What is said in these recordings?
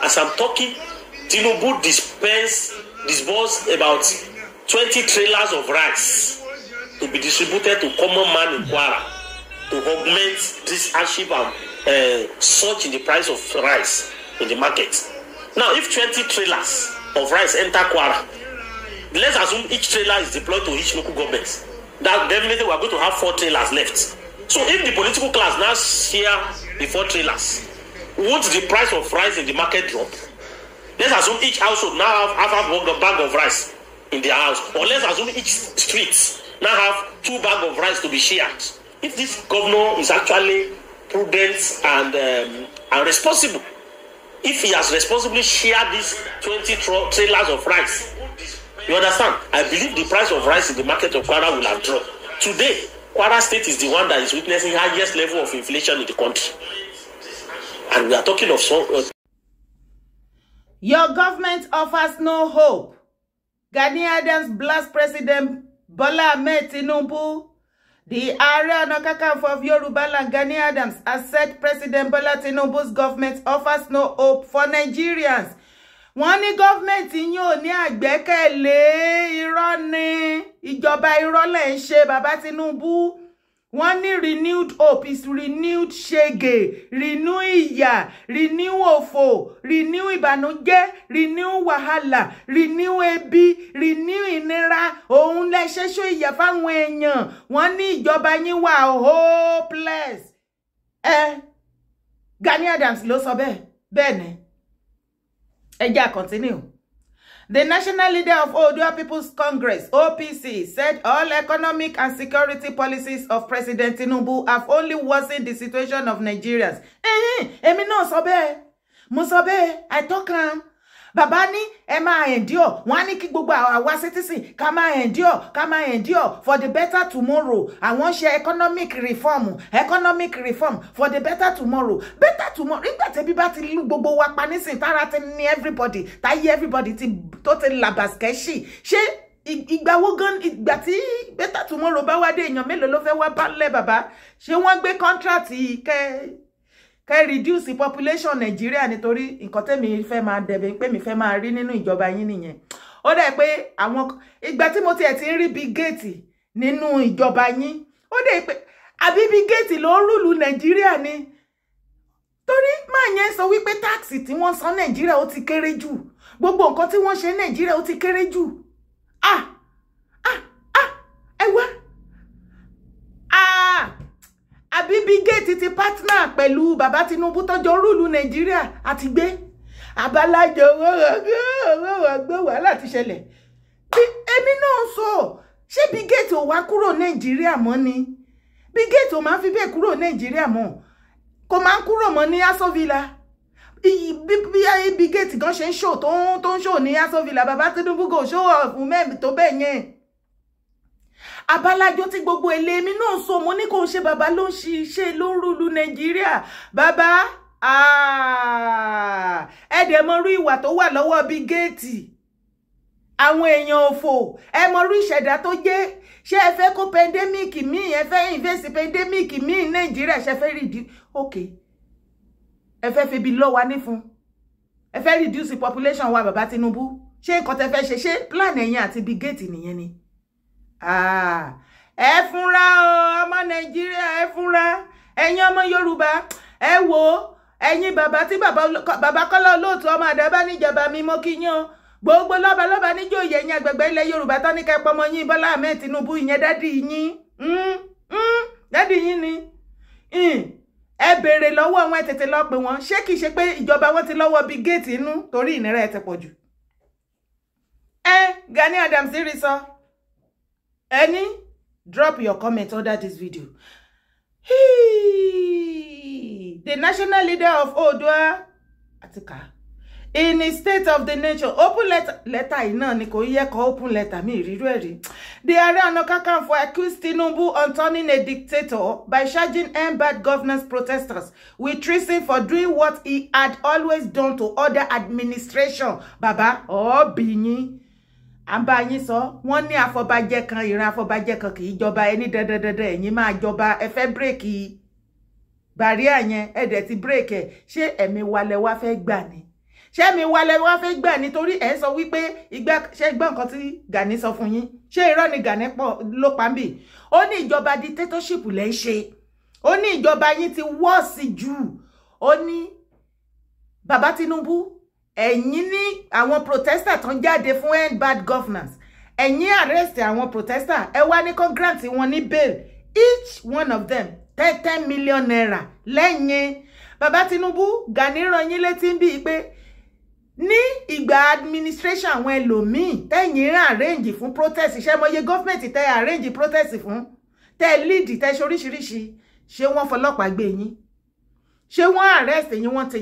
As I'm talking, Tinubu disbursed about 20 trailers of rice to be distributed to common man in Kwara to augment this hardship and surge in the price of rice in the market. Now, if 20 trailers of rice enter Kwara, let's assume each trailer is deployed to each local government. That definitely we are going to have 4 trailers left. So if the political class now share the 4 trailers, won't the price of rice in the market drop? Let's assume each household now have a bag of rice in their house. Or let's assume each street now have 2 bags of rice to be shared. If this governor is actually prudent and responsible, if he has responsibly shared these 20 trailers of rice, you understand? I believe the price of rice in the market of Kwara will have dropped. Today, Kwara State is the one that is witnessing the highest level of inflation in the country. And we are talking of Your government offers no hope. Gani Adams blasts President Bola Ahmed Tinubu. The Ààrẹ Ọ̀nà Kakanfò of Yoruba Land, Gani Adams, has said President Bola Tinubu's government offers no hope for Nigerians. Wọ́n ní government yín ò ní àgbẹ́kẹ̀lé, irọ́ ni, ìjọba irọ́ lẹ̀ ń ṣe bàbá Tinubu. Wọ́n ní renewed hope is renewed Sege, renew ìyà, renew òfò, renew ìbànújẹ́, renew wàhálà, renew ebi, renew ìnira. Òun lẹ ṣẹ́ṣọ́ ìyà fáwọn èèyàn. Wọ́n ní ìjọba yín wà hopeless. Gani Adams ló sọ bẹ́ẹ̀. Bẹ́ẹ̀ ni. Continue. The national leader of Oodua People's Congress, OPC, said all economic and security policies of President Tinubu have only worsened the situation of Nigerians. Èmi náà sọ bẹ́ẹ̀. Mo sọ bẹ́ẹ̀. I talk am. Bàbá ní ẹ máa endure. Wọ́n ní kí gbogbo àwa citizen ká máa endure for the better tomorrow. Àwọn ṣe economic reform for the better tomorrow. Better tomorrow. Nígbà tí bí bá ti lu gbogbo wa pa nísìn tára ti ní everybody, táyé everybody tó ti làbàskẹ́ṣì. Ṣé ìgbà wo gan ìgbà tí better tomorrow bá wá dé èèyàn mélòó ló fẹ́ wá bá lẹ̀ bàbá? Ṣé wọ́n gbé contract kẹ́ reduce the population Nigeria nítorí nǹkan tẹ́mi fẹ́ máa dẹ̀bẹ̀ pé mi fẹ́ máa rí nínú ìjọba yín nìyẹn. Ó dẹ̀ pé àwọn ìgbà tí mo tiẹ̀ ti ń rí Big Gate nínú ìjọba yín, ó dẹ̀ pé àbí Big Gate ló ń rúlu Nigeria ni. Torí máa yẹn sọ wípé táàkì tí wọ́n san Nigeria ó ti kéré jù. Gbogbo nǹkan tí wọ́n ṣe Nigeria ó ti kéré jù. Ẹ wá. Àbí Big Gate ti partner pẹ̀lú bàbá Tinubu tọ́jọ́ rúlu Nigeria àti gbé abalájọ owó wàhálà ti ṣẹlẹ̀. Èmi náà sọ ṣé Big Gate ò wá kúrò Nigeria mọ́ ni? Big Gate ò máa fi bẹ́ẹ̀ kúrò Nigeria mọ́. Kò máa ń kúrò mọ́ ní Aso Villa. Bí Big Gate gan ṣe ń show tó ń show ní Aso Villa, bàbá Tinubu go show off mẹ́rin tó bẹ́ẹ̀ yẹn. Abalájọ tí gbogbo èlémi náà sọ mo ní kò ṣe bàbá ló ń ṣiṣẹ́ ló ń rúlu Nàìjíríà. Bàbá ẹ̀dẹ̀ mọ rú ìwà tó wà lọ́wọ́ Big Gate. Àwọn èèyàn òfò ẹ mọ rú ìṣẹ̀dá tó jẹ́. Ṣé ẹ fẹ́ kó pandemic míì, ẹ fẹ́ invest pandemic míì Nàìjíríà, ṣe fẹ́ reduce. Okay. Ẹ fẹ́ febi lọ wa nífun. Ẹ fẹ́ reduce the population wa bàbá Tinubu. Ṣé nǹkan tẹ́ fẹ́ ṣe plan ẹ̀yin àti Big Gate nìyẹn ni? Ẹ fúnra o ọmọ Nàìjíríà, ẹ fúnra ẹ̀yin ọmọ Yorùbá, ẹ wò ẹ̀yin bàbá tí bàbá Kọ́lá Olóòtú ọmọ Àdàbà níjọba mi mo kí yín o. Gbogbo lọ́ba níjòyè ẹ̀yin àgbègbè ilẹ̀ Yorùbá tán ní kẹ́ pọmọ yín Bọ́lá Ahmed Tinubu ìyẹn dádì yín. Dádì yín ni. Ẹ béèrè lọ́wọ́ wọn, tètè lọ pè wọ́n. Ṣé kìí ṣe pé ìjọba wọn ti lọ́wọ́ Big Gate inú torí ìnira ẹ̀ ti pọ̀ jù? Gani Adams rí sọ. Drop your comment under this video. The national leader of Oodua Atika in his state of the nation open letter iná ni kò yẹ kó open letter mi ríru ẹ̀rí. The Ààrẹ Ọ̀nà Kakanfò accused Tinubu on turning a dictator by charging bad governance protesters with treason for doing what he had always done to other administration. Baba binyin. Àbá yín sọ wọ́n ní àfọbàjẹ́ kan ìran àfọbàjẹ́ kan kì í jọba ẹni dandandandan ẹ̀yin máa jọba ẹ fẹ́ bírèkì bàríà yẹn ẹ dẹ̀ ti bírèkì ẹ̀ ṣé ẹ̀mí wa lẹ wá fẹ́ gbà ni ṣé mi wálé wá fẹ́ gbà nítorí ẹ sọ wípé ìgbà ṣe gbọ́ nǹkan tí Gani sọ fún yín ṣé irọ́ ni Gani pọ̀ ló pa nbí ó ní ìjọba dictatorship lẹ ń ṣe ó ní ìjọba yín ti wọ́ọ̀sì jù ó ní bàbá Tinubu ẹ̀yin ní àwọn protester tó ń jáde fún end bad governance ẹ̀yin arrest àwọn protester ẹ wá ní kó grant wọn ní bail each one of them 10 million naira lẹ́yìn bàbá Tinubu Gani rán yín létí bí pé ní ìgbà administration àwọn ẹlòmíì tẹ́yìn arrange fún protest ṣé mọye government tẹ́ arrange protest fún tẹ́ lead tẹ́ ṣoríṣiríṣi ṣé wọ́n fọlọ́pàá gbé yín ṣé wọ́n arrest yín wọ́n tì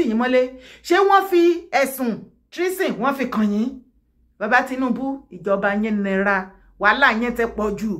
yín mọ́lé ṣé wọ́n fi ẹ̀sùn treason wọ́n fi kàn yín bàbá Tinubu ìjọba yín nira wàhálà yín tẹ́ pọ̀ jù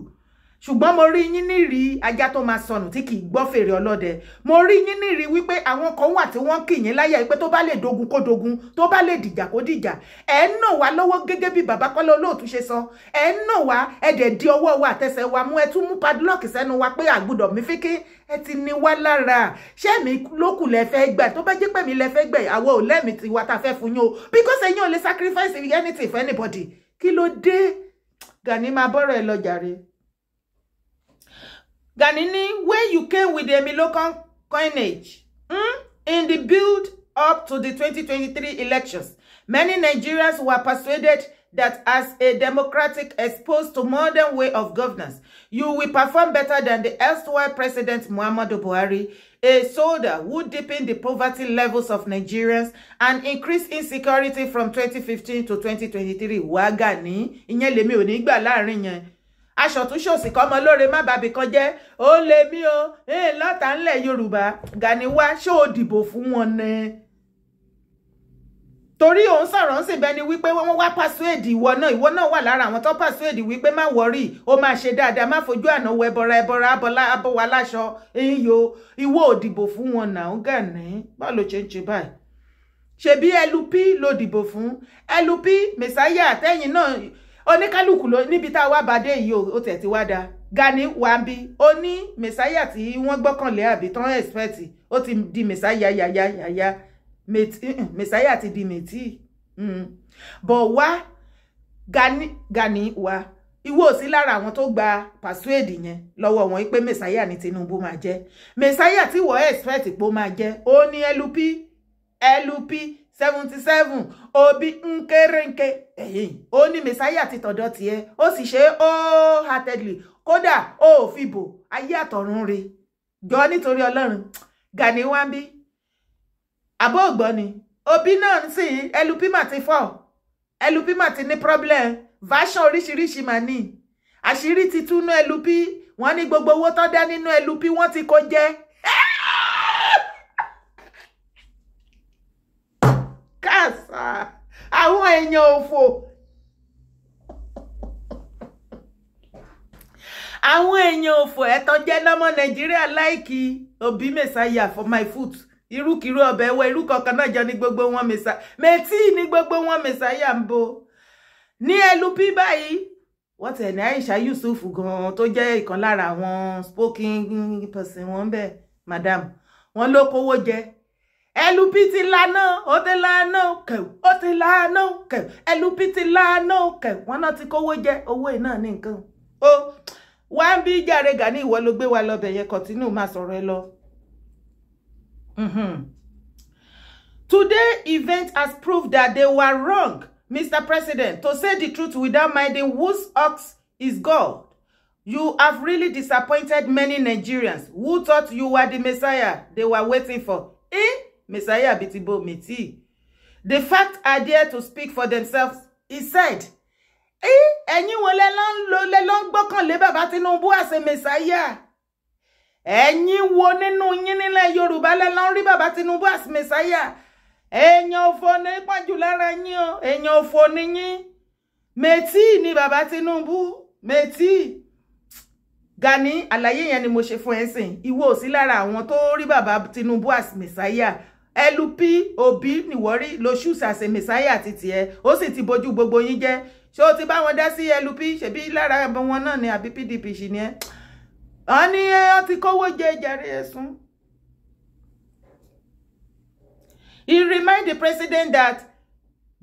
ṣùgbọ́n mo rí yín nírí ajá tó máa sọnù tí kì í gbọ́ fèrè ọlọ́dẹ mo rí yín nírí wípé àwọn kan wà tí wọ́n kì yín láyà pé tó bá lè dogun kó dogun tó bá lè dìjà kó dìjà ẹ̀ ń nà wá lọ́wọ́ gẹ́gẹ́ bí bàbá Kọ́lá Olóòtú ṣe sọ ẹ̀ ń nà wá ẹ̀ dẹ̀ di ọwọ́ wa àtẹsẹ̀ wa mú ẹ tún mú padlock sẹ́nu wa pé àgbùdọ̀ mi fi kí ẹ ti ní wá lára ṣé mi lókù lẹ fẹ́ gbà tó bá jẹ́ pé mi lẹ fẹ́ gbà àwọ̀ ò lẹ́mìí ti wa ta fẹ́ fún yín o because ẹ̀yin ò lè sacrifice anything for anybody kí ló dé Gani máa bọ́rọ̀ ẹ lọ jàre. Gani, when you came with the Emilokan coinage in the build up to the 2023 elections, many Nigerians were persuaded that as a democratic exposed to modern way of governance, you will perform better than the erstwhile President Muhammadu Buhari, a soldier who deepened the poverty levels of Nigerians and increased insecurity from 2015 to 2023. Wa Gani, ìyẹn lèmi ò ní gbà láàrin yẹn. Aṣọ tún ṣòsì kọ́mọ lóore má bàbí kan jẹ́ ó lè mí o lọ́tà ńlẹ̀ Yorùbá Gani wá ṣó o dìbò fún wọn ni torí òun sọ̀rọ̀ ń sì bẹ́ni wípé wọ́n wá persuade ìwọ náà wà lára àwọn tó persuade wípé má wọ́rì ó máa ṣe dáadáa má fojú àná wọ ẹbọra abọ́wá láṣọ iyo ìwọ ò dìbò fún wọn náà Gani báwo ló ṣe ń ṣe báyìí ṣebí LP ló dìbò fún LP Messiah àtẹ̀yìn náà oníkálùkù ló níbi tá wá bàdé yìí ó tẹ̀ ti wá da Gani wà ń bí ó ní Messiah tí wọ́n gbọ́kànlé àbí tán expect ó ti di Messiah yàyà Messiah ti di mẹ́tì bọ̀ wá Gani wá ìwọ sí lára àwọn tó gba persuade yẹn lọ́wọ́ wọn pé Messiah ní Tinubu máa jẹ́ Messiah tí wọ́n expect pé ó máa jẹ́ ó ní LP 77 obi nkerenke ó ní Messiah ti tọ̀dọ̀ tiẹ̀ ó sì ṣe heartedly kódà ó fìbò ayé àtọ̀run re jọ nítorí Ọlọ́run Gani wá ń bí àbọ̀ ògbọ́ni obi náà sì LP mà ti fọ́ LP mà ti ní problem version oríṣiríṣi mà ní àṣírí ti túnú LP wọ́n ní gbogbo owó tó dá nínú LP wọ́n ti kó jẹ kàsà àwọn èèyàn òfò àwọn èèyàn òfò ẹ̀tọ́ jẹ́ lọ́mọ Nàìjíríà láìkí Obi Messiah for my foot irúkirú ọbẹ̀ ẹwọ́ irú kankan náà jọ ní gbogbo wọn Messiah mẹ́tí ní gbogbo wọn Messiah ń bo ní LP báyìí wọ́n tẹ̀ ní Aisha Yusuf gan tó jẹ́ ìkan lára àwọn spoken person wọn bẹ́ẹ̀ madam wọn ló kówó jẹ LP ti lana ó ti lana kẹ ó ti lana kẹ LP ti lana kẹ wọn náà ti kówó jẹ owó iná ní nǹkan ó wá ń bí jàre Gani ìwọ ló gbé wa lọ bẹ̀ yẹn continue máa sọ̀rọ̀ ẹ lọ. Today event has proved that they were wrong, Mr. President, to say the truth without minding whose ox is God. You have really disappointed many Nigerians who thought you were the Messiah they were waiting for. Messiah Bitibo Meti. The facts are there to speak for themselves, he said. Ẹ̀yin wo lẹ lọ gbọ́kànlé bàbá Tinubu as a Messiah. Ẹ̀yin wo nínú yín nílẹ̀ Yorùbá lẹ lọ rí bàbá Tinubu as Messiah. Èèyàn òfò ní pọ́njú lára yín o, èèyàn òfò ní yín. Meti ni bàbá Tinubu, Meti. Gani àlàyé yẹn ni mo ṣe fún ẹ sìn. Ìwọ sí lára àwọn tó rí bàbá Tinubu as Messiah. LP Obi ni wọ́rí lo choose as a Messiah títí ẹ. Ó sì ti bojú gbogbo yín jẹ́. Ṣé o ti bá wọn dá sí LP ṣebí lára wọn náà ni àbí PDP ṣì ni ẹ. Wọ́n ní ó ti kówó jẹ jàre ẹ̀sùn. He reminded the president that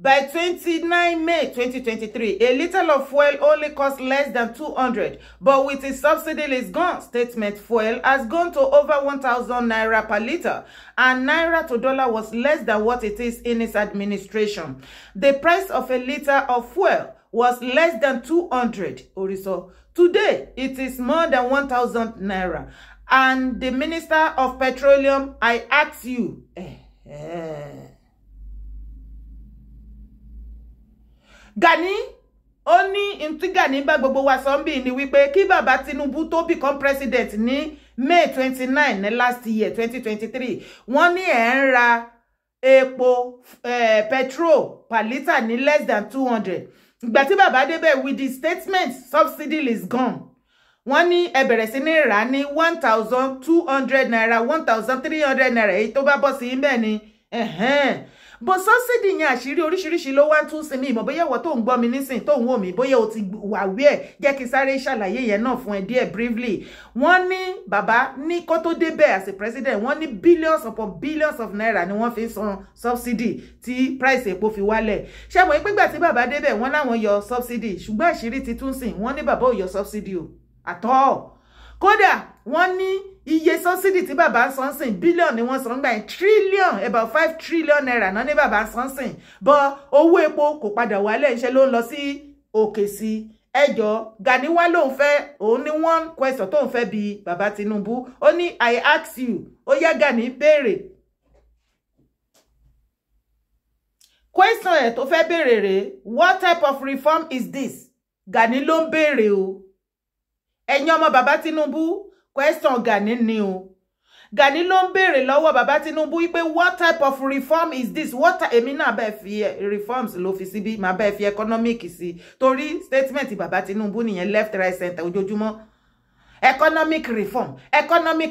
by 29 May 2023, a liter of fuel only cost less than 200, but with its subsidy is gone, statement fuel has gone to over 1,000 naira per liter, and naira to dollar was less than what it is in its administration. The price of a liter of fuel was less than 200, Oriso. Today, it is more than 1,000 naira. And the Minister of Petroleum, I ask you, Gani, only in Gani bá gbogbo wa sọ nbí ni wípé kí bàbá Tinubu tó become president ní May 29 last year 2023 wọ́n ní ń ra epo petrol per litre ní less than 200. Ìgbà tí bàbá débẹ̀ with the statement subsidy is gone. Wọ́n ní ẹ bẹ̀rẹ̀ sí ní rà ní 1,200 naira 1,300 naira èyí tó bá bọ́ sí ńbẹ̀ ni bó subsidy yẹn àṣírí oríṣiríṣi ló wá tún sí mi ìmọ̀ bóyá ìwọ tó ń gbọ́ mi nísìn tó ń wò mí bóyá o ti wà wí ẹ̀ jẹ́ kí sáré ṣàlàyé yẹn náà fún ẹ díẹ̀ briefly. Wọ́n ní bàbá ní kó tó débẹ̀ as a president wọ́n ní billions upon billions of naira ni wọ́n fi san subsidy tí price epo fi wálẹ̀. Ṣé mo pé gbà tí bàbá débẹ̀ wọ́n láwọn yọ subsidy ṣùgbọ́n àṣírí ti tún sìn wọ́n ní bàbá ò yọ subsidy o at all. Kódà wọ́n ní iye subsidy tí bàbá san sìn billion ni wọ́n san gbà trillion about 5 trillion naira náà ní bàbá san sìn bọ́ owó epo kò padà wálẹ̀ iṣẹ́ ló ń lọ sí òkè sí. Ẹjọ́ Gani wá lóun fẹ́ òun ní one question tóun fẹ́ bi bàbá Tinubu ó ní I ask you ó yá Gani béèrè question ẹ̀ tó fẹ́ béèrè rèé what type of reform is this? Gani ló ń béèrè o. Ẹ̀yin ọmọ bàbá Tinubu question Gani ni o. Gani ló ń béèrè lọ́wọ́ bàbá Tinubu wípé what type of reform is this? Èmi náà bẹ́ẹ̀ fi reforms ló fi síbí máa bẹ́ẹ̀ fi economic sí torí statement bàbá Tinubu nìyẹn left right center ojoojúmọ́. Economic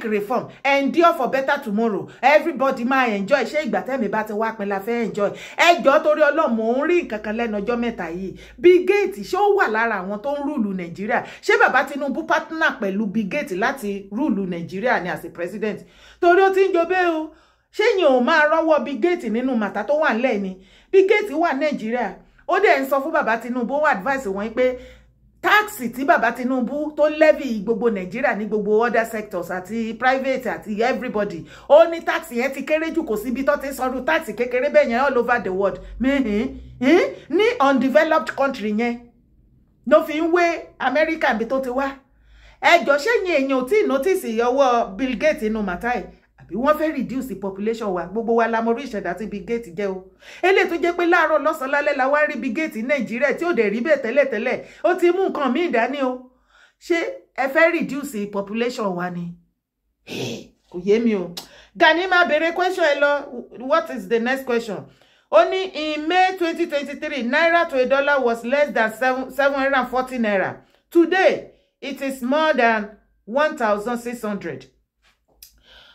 reform, endure for better tomorrow. Everybody máa enjoy. Ṣé ìgbà tẹ́mi bá ti wá pin la fẹ́ enjoy. Ẹjọ́ torí Ọlọ́run mò ń rí nǹkan kan lẹ́nu ọjọ́ mẹ́ta yìí. Bill Gates ṣé ó wà lára àwọn tó ń rúùlù Nàìjíríà? Ṣé bàbá Tinubu partner pẹ̀lú Bill Gates láti rúùlù Nàìjíríà ni as a president? Torí ó ti ń jobé o. Ṣé yẹn ò máa rọ́wọ́ Bill Gates nínú màtá tó wà ńlẹ̀ ni? Bill Gates wà Nàìjíríà. Ó dẹ̀ ń sọ fún bàbá Tinubu ó advice wọn pé táàsì tí bàbá Tinubu tó levy gbogbo Nàìjíríà ní gbogbo other sectors àti private àti everybody ó ní táàsì yẹn ti kéré jù kò síbi tó ti sọ̀rọ̀ táàsì kékeré bẹ́ẹ̀ yẹn all over the world ní undeveloped country yẹn ló fi ń wé America bí tó ti wá. Ẹjọ́ ṣé yẹn èèyàn ò tí ì notice ọwọ́ Bill Gates inú màtá ẹ̀ àbí wọ́n fẹ́ reduce the population wa gbogbo wa la mọ̀ orí ìṣẹ̀dá tí Bill Gates jẹ́ o. Eléyìí tó jẹ́ pé láàárọ̀ lọ́sàn-án lálẹ́ la wá rí Bill Gates Nàìjíríà tí ò dẹ̀ rí bẹ́ẹ̀ tẹ́lẹ̀tẹ́lẹ̀ ó ti mú nǹkan míì dání o. Ṣé ẹ fẹ́ reduce the population wa ni? Kò yé mi o. Gani máa béèrè question ẹ lọ. What is the next question? Only in May 2023 naira to a dollar was less than 740 naira. Today it is more than 1,600.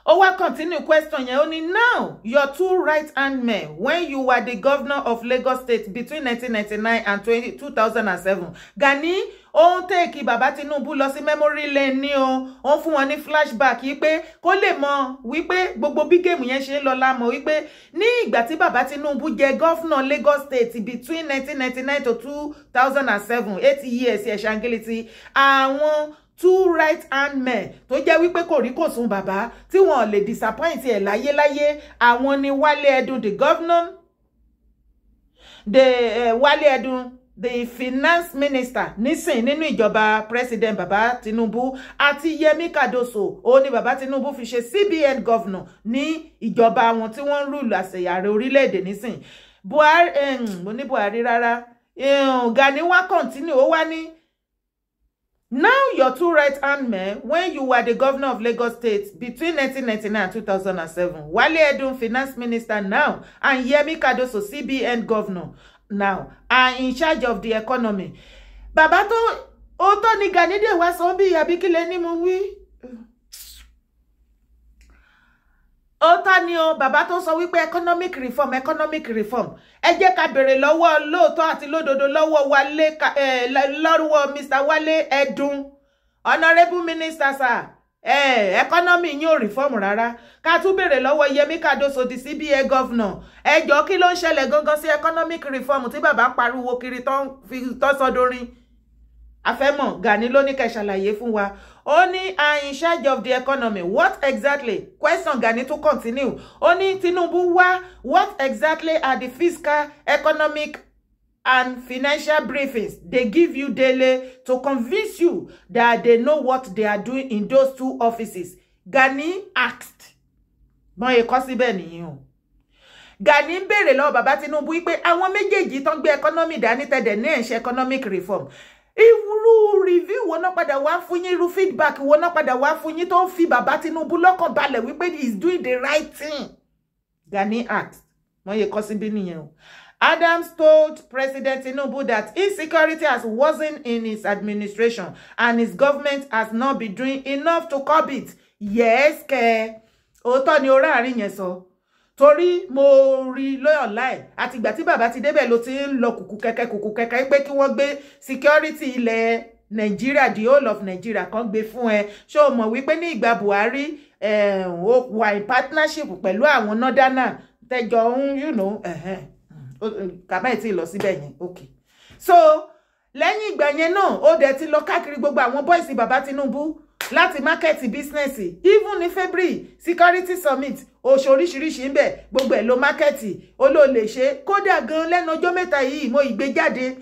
Owa continue question yẹn only now your two right-hand men when you were the governor of Lagos State between 1999 and 2007. Gani ó take bàbá Tinubu lọ sí memory lane ni o ó fún wọn ní flashback yìí pé kó lè mọ̀ wípé gbogbo bí game yẹn ṣe lọ la mọ̀ wípé ní ìgbà tí bàbá Tinubu jẹ governor Lagos State between 1999 to 2007 8 years ẹ ṣàngílítì àwọn two right-hand men tó jẹ́ wípé kò rí kò sùn bàbá tí wọ́n lè disappoint ẹ̀ láyéláyé àwọn ni Wálé Ẹdùn the governor Wálé Ẹdùn the finance minister nísìn nínú ìjọba president bàbá Tinubu àti Yẹmí Cardoso ó ní bàbá Tinubu fi ṣe CBN governor ní ìjọba wọn tí wọ́n ń rúlù àṣeyàrá orílẹ̀-èdè nísìn Buhari rárá Gani wá continue ó wá ní now your two right-hand men when you were the governor of Lagos State between 1999 and 2007. Wale Edun, finance minister now, and Yemi Cardoso, CBN governor now, are in charge of the economy. Bàbá tó ó tó ní Gani dé wá sọ bí àbí kí lẹ ní mo wí. Ó tó ní o bàbá tó sọ wípé economic reform. Ẹ jẹ́ ká bèrè lọ́wọ́ lóòótọ́ àti lódodo lọ́wọ́ Mr. Wale Edun, honorable minister sir. economy yín ò reform rárá. Ká tún béèrè lọ́wọ́ Yẹmí Cardoso di CBA governor. Ẹ jọ̀ọ́ kí ló ń ṣẹlẹ̀ gangan sí economic reform tí bàbá pariwo kiri tó sọdorin. Afẹ́mọ̀ Gani ló ní kẹ́ ṣàlàyé fún wa. Ó ní are in charge of the economy. What exactly? Question Gani to continue. Ó ní Tinubu wá. What exactly are the fiscal, economic and financial briefings they give you daily to convince you that they know what they are doing in those two offices? Gani asked. Bon, e ko síbẹ̀ nìyẹn o. Gani béèrè lọ́wọ́ bàbá Tinubu wípé àwọn méjèèjì tó gbé economy dání tẹ̀dẹ̀ ní ẹ̀ṣẹ̀ economic reform. Irú review wo náà padà wá fún yín, irú feedback wo náà padà wá fún yín tó ń fi bàbá Tinubu lọ́kàn balẹ̀ wípé he is doing the right thing. Gani asked. Bon, e ko síbẹ̀ nìyẹn o. Adams told President Tinubu that insecurity has worsened in his administration and his government has not been doing enough to curb it. Yes, ke. Òótọ́ ni ora àárín yẹn sọ. Torí mo rí lórí online àti ìgbà tí bàbá ti débẹ̀ ló ti ń lọ kùkù kẹ̀kẹ́ pé kí wọ́n gbé security ilẹ̀ Nigeria, the whole of Nigeria kan gbé fún ẹ. Ṣé o mọ̀ wípé ní ìgbà Buhari ó wà in partnership pẹ̀lú àwọn northerner tẹjọ ń you know kàbá ti lọ síbẹ̀ yẹn. Okay. So lẹ́yìn ìgbà yẹn náà ó dẹ̀ ti lọ káàkiri gbogbo àwọn boys bàbá Tinubu láti market business. Even in February security summit oríṣiríṣi ńbẹ̀ gbogbo ẹ̀ ló market ó ló lè ṣe. Kódà gan lẹ́nu ọjọ́ mẹ́ta yìí mo ìgbé jáde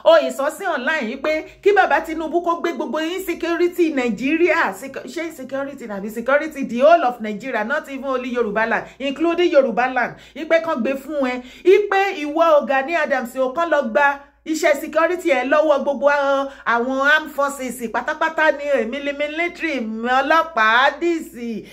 ó ìsọsí online yìí pé kí bàbá Tinubu kó gbé gbogbo insecurity Nigeria, ṣé insecurity nàbí security the whole of Nigeria, not even only Yoruba land, including Yoruba land, ipe kan gbé fún ẹ ipe ìwọ Gani Adams ó kàn lọ gba iṣẹ́ security ẹ lọ́wọ́ gbogbo àwọn armed forces pátápátá ní military, ọlọ́pàá, DC,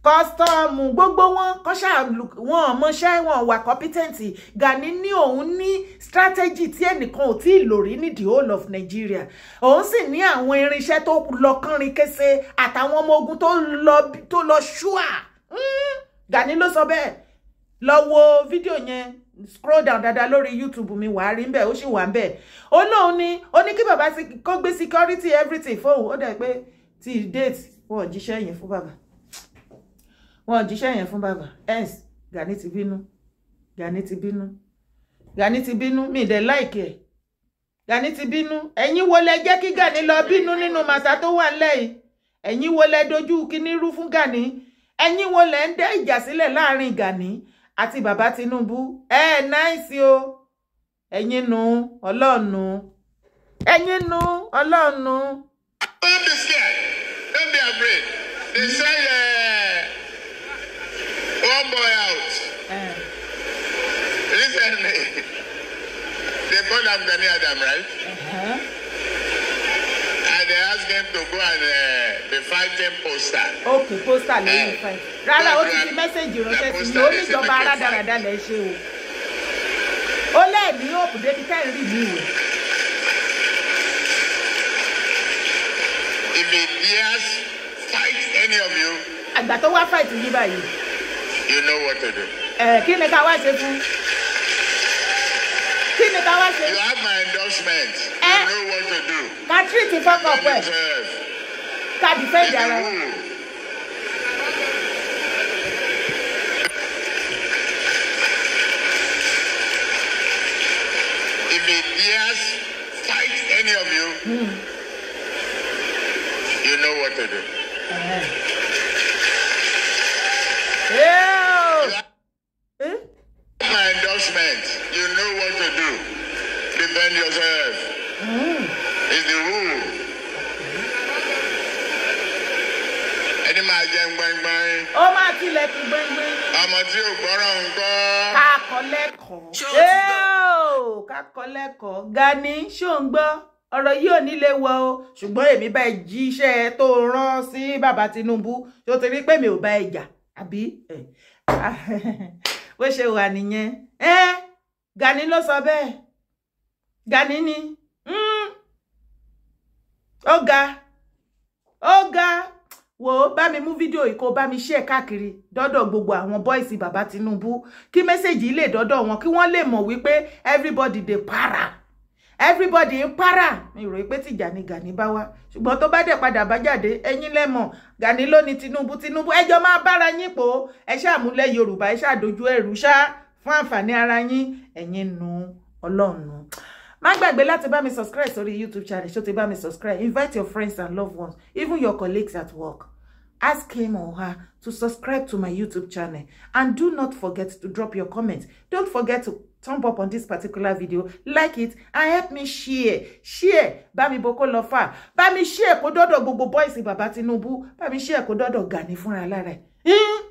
custom, gbogbo wọn kò ṣá wọn mọṣẹ́ wọn wà competent. Gani ní òun ní strategy tí ẹnìkan ò tí lò rí ní the whole of Nigeria. Òun sì ní àwọn irinṣẹ́ tó lọ kánrin kése àtàwọn ọmọ ogun tó lọ ṣúà. Gani ló sọ bẹ́ẹ̀. Lọ wo fídíò yẹn, scroll down dáadáa lórí YouTube mi wà rí ńbẹ̀, ó sì wà ńbẹ̀. Ó ní kí bàbá kó gbé security everything fóun. Ó dẹ̀ pé tí date wọ́n jíṣẹ́ yẹn fún bàbá. Wọ́n jíṣẹ́ yẹn fún bàbá. Hence Gani ti bínú. Gani ti bínú. Mi dẹ̀ like ẹ̀. Gani ti bínú. Ẹ̀yin wo lẹ jẹ́ kí Gani lọ bínú nínú màsà tó wà lẹ́yìn? Ẹ̀yin wo lẹ dojú kíní rú fún Gani? Ẹ̀yin wo lẹ ń dá ìjà sílẹ̀ láàrin Gani àti bàbá Tinubu? Nice o. Ẹ̀yin nu Ọlọ́run. Ẹ̀yin nu Ọlọ́run. Don't be scared. Don't be afraid. They say one boy out. Recently, they called him Gani Adam, right? And they asked him to go and be fighting poster. Okay, poster lẹ́yìn fight. Rárá, ó ti fi mẹ́sẹ̀jì ránṣẹ́ sí mi. Ó ní ìjọba aládàradà lẹ ṣe o. Ó lẹ́ẹ̀mí hope débi tẹ́ ń rí mi ìwé. If he dares fight any of you, àgbà tó wá fight yìí báyìí. You know what to do. Kí ni ká wá ṣe fún? Kí ni ká wá ṣe? You have my endorsement. You know what to do. Ká treat the fuck up well. Ká defend ara wa. If he dares fight any of you, you know what to do. My endorsement, you know what to do. Defend yourself. It's the rule. Any máa jẹ gbẹngbẹng. Ó máa tilẹ̀ kí gbẹngbẹng. Ọmọ tí ò gbọ́rọ̀ ń gbọ́. Ká kọ́ lẹ́kọ̀ọ́. Ká kọ́ lẹ́kọ̀ọ́. Gani ṣó ń gbọ́? Ọ̀rọ̀ yìí ò ní lè wọ o. Ṣùgbọ́n èmi bá ẹ jíṣẹ́ tó rán sí bàbá Tinubu. Ṣó ti rí pé mi ò bá ẹ jà. Àbí? Bó ṣe wà nìyẹn. Gani ló sọ bẹ́ẹ̀. Gani ni. Ó ga. Wò bá mi mú fídíò yìí kó bá mi share káàkiri dọ́dọ̀ gbogbo àwọn boys bàbá Tinubu. Kí mẹ́sẹ̀jì lè dọ́dọ̀ wọn kí wọ́n lè mọ̀ wípé everybody dey para. everybody ń para mi rò pé tìjà ni Gani bá wá ṣùgbọ́n tó bá dẹ̀ padà bá jáde ẹ̀yin lẹ́mọ̀ Gani ló ní Tinubu ẹjọ́ máa bára yín pò ẹ ṣàmúlẹ̀ Yorùbá ẹ ṣàdojú ẹrù ṣá fún àǹfààní ara yín ẹ̀yin nu Ọlọ́run. Má gbàgbé láti bá mi subscribe sórí YouTube channel ṣó ti bá mi subscribe, invite your friends and loved ones, even your colleagues at work. Ask him or her to subscribe to my YouTube channel, and do not forget to drop your comments. Don't forget to thumb up on this particular video, like it, and help me share. Bá mi boko lọ far. Bá mi share kó dọ́dọ̀ gbogbo boys bàbá Tinubu. Bá mi share kó dọ́dọ̀ Gani fúnra lára ẹ̀.